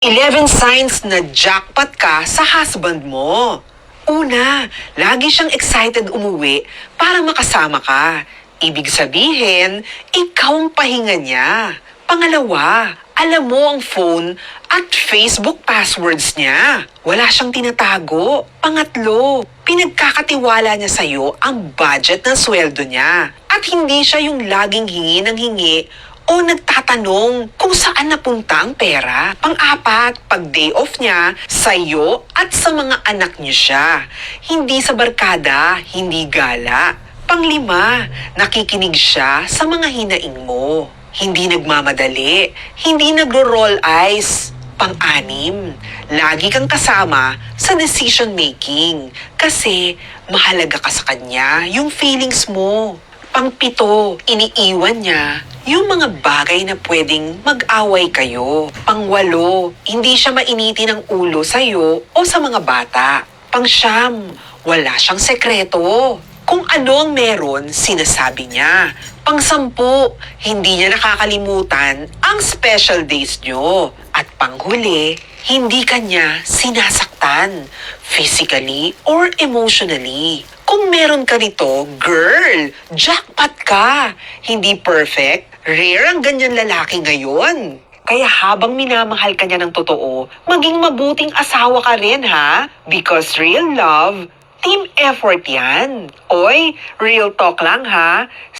11 signs na jackpot ka sa husband mo. Una, lagi siyang excited umuwi para makasama ka. Ibig sabihin, ikaw ang pahinga niya. Pangalawa, alam mo ang phone at Facebook passwords niya. Wala siyang tinatago. Pangatlo, pinagkakatiwala niya sa'yo ang budget ng sweldo niya. At hindi siya yung laging hingi ng hingi o nagtatanong kung saan napunta ang pera. Pang-apat, pag day off niya, sa'yo at sa mga anak niyo siya. Hindi sa barkada, hindi gala. Pang-lima, nakikinig siya sa mga hinaing mo. Hindi nagmamadali, hindi nagro-roll eyes. Pang-anim, lagi kang kasama sa decision making kasi mahalaga ka sa kanya yung feelings mo. Pang-pito, iniiwan niya yung mga bagay na pwedeng mag-away kayo. Pang-walo, hindi siya mainitin ng ulo sa'yo o sa mga bata. Pang-siyam, wala siyang sekreto. Kung ano ang meron, sinasabi niya. Pang-sampu, hindi niya nakakalimutan ang special days niyo. At panghuli, hindi kanya sinasaktan physically or emotionally. Kung meron ka nito, girl, jackpot ka. Hindi perfect, rare ang ganyan lalaki ngayon. Kaya habang minamahal ka niya ng totoo, maging mabuting asawa ka rin ha? Because real love, team effort yan. Oy, real talk lang ha?